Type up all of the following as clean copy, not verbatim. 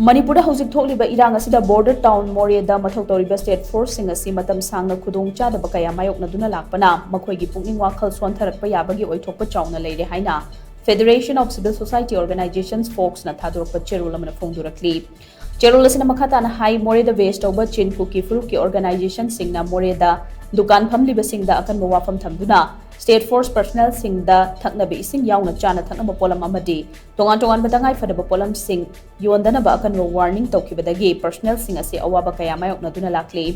Manipur houjik thokliba irang asida border town Moreh da mathou touriba state force sing asi matam Sangna Khudong Chadaba kaya mayoknaduna lakpana makhoigi pukning Wakhal Sontharakpa yabagi oithokpa chaona leire haina Federation of Civil Society Organizations FOCS na thadorakpa cherol amana phongdorakli cherol asina makhata na hai Moreh da waste over chin puki fruki organization singna Moreh da dukan phamliba singda akan mawafam thamduna State Force personnel sing da thaknabi ising yauna chana thaknaba polam amadi tongan badangai fadaba polam sing yondana ba akan warning tawkibadagi personnel sing ase awaba kaya mayoknaduna lakli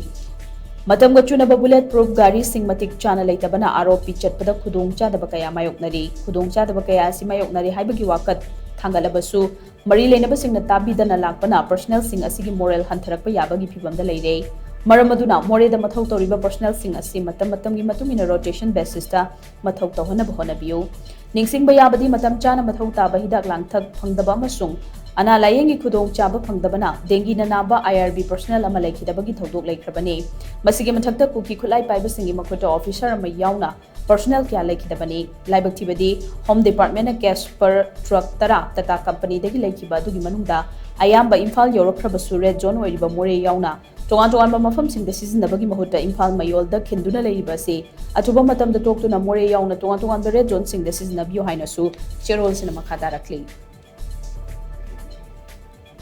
matam gachuna bullet proof gari sing matik chana leitabana aropi chatpada Khudong Chadaba kaya mayoknari Khudong Chadaba kaya si mayoknari haibagi wakat thangalabasu mari leinaba sing na tabidana lakpana personnel sing asigi moral hantharakpa yabagi phibamda leire Maramaduna, Moreh da mathou touriba personnel sing asi matam gi matumina rotation basis ta mathou tawhana bahona biu ningsing bayabadi matam chana mathou taba hidak langthak phangdaba amasung ana layengi khudong chaba phangdabana dengi na naba IRB personnel ama laikhidabagi thodok laikhrabani masigi mathakta kuki khulai paiba singi makhoto officer ama yauna personnel kya laikhidabani laibak thibadi home department na cash per truck tara tata company dagi laikhiba dugi manungda ayamba imphal yorokhrabasure zone oiriba Moreh yauna tongan mafam sing da season bagi mahuta imphal mayol da khinduna leiriba se atuba matam da tok tu na Moreh yauna tongan red zone sing da season biyo haina su cherol sina makhadarakli